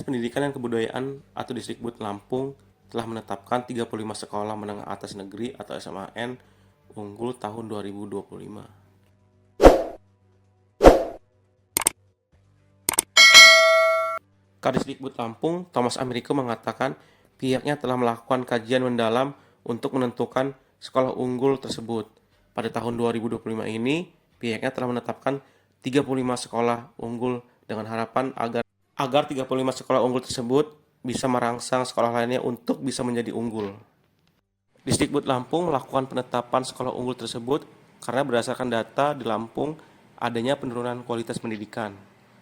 Pendidikan dan Kebudayaan atau Disdikbud Lampung telah menetapkan 35 sekolah menengah atas negeri atau SMAN unggul tahun 2025. Kadisdikbud Lampung, Thomas Americo mengatakan pihaknya telah melakukan kajian mendalam untuk menentukan sekolah unggul tersebut. Pada tahun 2025 ini, pihaknya telah menetapkan 35 sekolah unggul dengan harapan agar 35 sekolah unggul tersebut bisa merangsang sekolah lainnya untuk bisa menjadi unggul. Disdikbud Lampung melakukan penetapan sekolah unggul tersebut karena berdasarkan data di Lampung adanya penurunan kualitas pendidikan,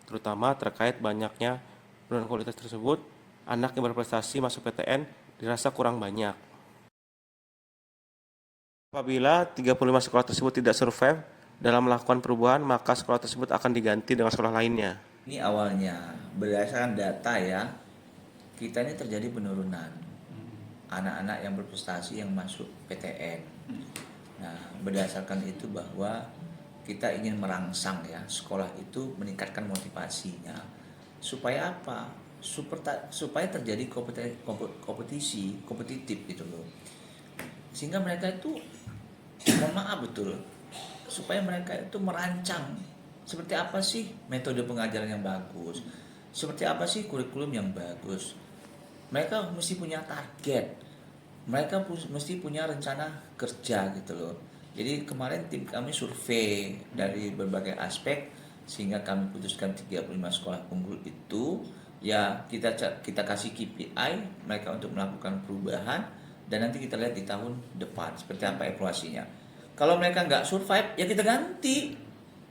terutama terkait banyaknya penurunan kualitas tersebut, anak yang berprestasi masuk PTN dirasa kurang banyak. Apabila 35 sekolah tersebut tidak survive dalam melakukan perubahan, maka sekolah tersebut akan diganti dengan sekolah lainnya. Ini awalnya berdasarkan data ya, kita ini terjadi penurunan anak-anak yang berprestasi yang masuk PTN. Nah, berdasarkan itu bahwa kita ingin merangsang ya sekolah itu meningkatkan motivasinya supaya apa? Supaya terjadi kompetitif gitu loh. Sehingga mereka itu mohon maaf betul supaya mereka itu merancang seperti apa sih metode pengajaran yang bagus, seperti apa sih kurikulum yang bagus. Mereka mesti punya target, mereka mesti punya rencana kerja gitu loh. Jadi kemarin tim kami survei dari berbagai aspek sehingga kami putuskan 35 sekolah unggul itu ya kita kasih KPI mereka untuk melakukan perubahan dan nanti kita lihat di tahun depan seperti apa evaluasinya. Kalau mereka nggak survive ya kita ganti.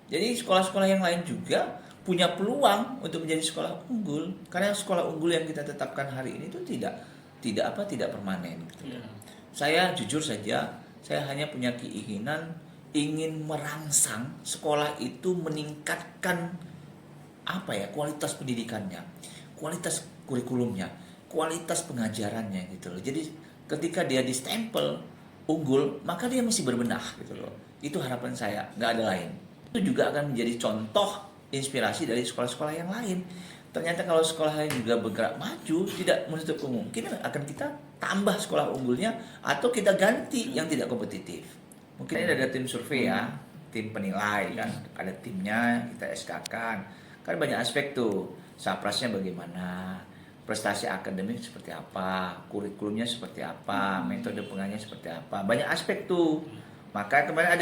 Jadi sekolah-sekolah yang lain juga punya peluang untuk menjadi sekolah unggul karena sekolah unggul yang kita tetapkan hari ini itu tidak permanen gitu. Yeah. Saya jujur saja, saya hanya punya keinginan ingin merangsang sekolah itu meningkatkan apa ya kualitas pendidikannya, kualitas kurikulumnya, kualitas pengajarannya gitu loh. Jadi ketika dia distempel unggul maka dia mesti berbenah gitu loh. Itu harapan saya, nggak ada lain. Itu juga akan menjadi contoh inspirasi dari sekolah-sekolah yang lain. Ternyata kalau sekolah lain juga bergerak maju, tidak menutup kemungkinan akan kita tambah sekolah unggulnya atau kita ganti yang tidak kompetitif. Mungkin ini ada tim survei ya, tim penilai kan, ada timnya kita SK-kan. Kan banyak aspek tuh, saprasnya bagaimana, prestasi akademik seperti apa, kurikulumnya seperti apa, metode pengajaran seperti apa, banyak aspek tuh. Maka kemarin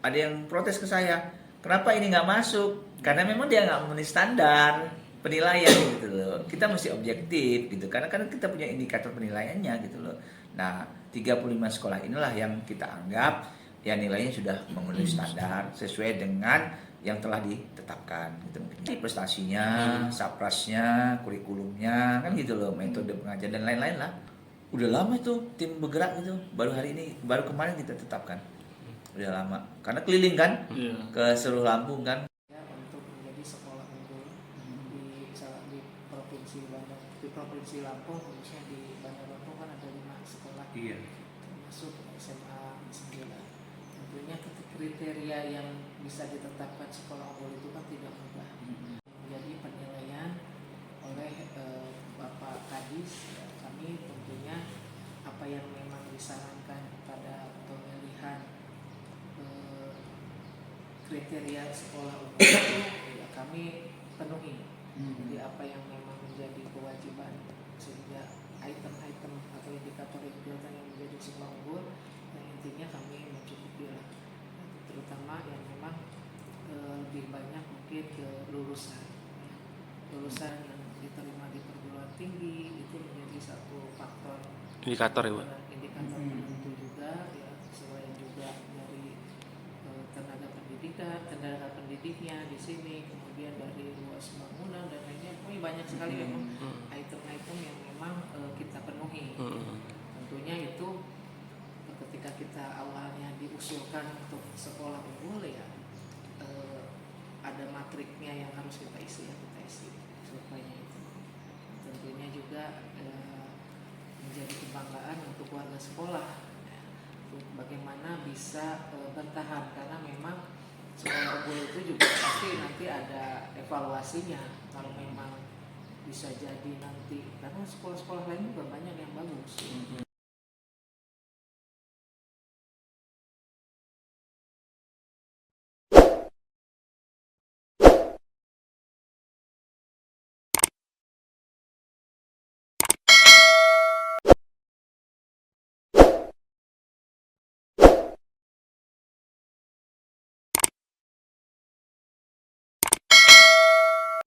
ada yang protes ke saya, kenapa ini nggak masuk? Karena memang dia nggak memenuhi standar penilaian gitu loh. Kita mesti objektif gitu, karena kan kita punya indikator penilaiannya gitu loh. Nah, 35 sekolah inilah yang kita anggap ya nilainya sudah memenuhi standar sesuai dengan yang telah ditetapkan gitu. Jadi prestasinya, saprasnya, kurikulumnya kan gitu loh, metode pengajaran dan lain-lain lah. Udah lama itu tim bergerak gitu, baru hari ini, baru kemarin kita tetapkan. Udah lama, karena keliling kan ke seluruh Lampung kan. Ya, untuk menjadi sekolah unggul di provinsi Lampung, khususnya di Bandar Lampung kan ada 5 sekolah. Iya. Termasuk SMA 9. Tentunya kriteria yang bisa ditetapkan sekolah unggul itu kan tidak mudah. Menjadi penilaian oleh Bapak Kadis, ya, kami tentunya apa yang memang disarankan pada pemilihan kriteria sekolah unggul itu ya kami penuhi. Jadi apa yang memang menjadi kewajiban sehingga item-item atau indikator-indikator yang menjadi sekolah unggul yang intinya kami mencukupi lah. Terutama yang memang lebih banyak mungkin ke lulusan ya. Lulusan yang diterima di perguruan tinggi itu menjadi satu faktor Indikator ya, Bu. indikator penentu juga ya, selain juga dari tenaga pendidiknya di sini, kemudian dari luas bangunan dan lainnya, banyak sekali memang item-item yang memang kita penuhi. Tentunya itu ketika kita awalnya diusulkan untuk sekolah unggul ya ada matriknya yang harus kita isi surveinya itu. Tentunya juga menjadi kebanggaan untuk warga sekolah. Bagaimana bisa bertahan karena memang sekolah unggul itu juga pasti nanti ada evaluasinya. Kalau memang bisa jadi nanti karena sekolah-sekolah lain juga banyak yang bagus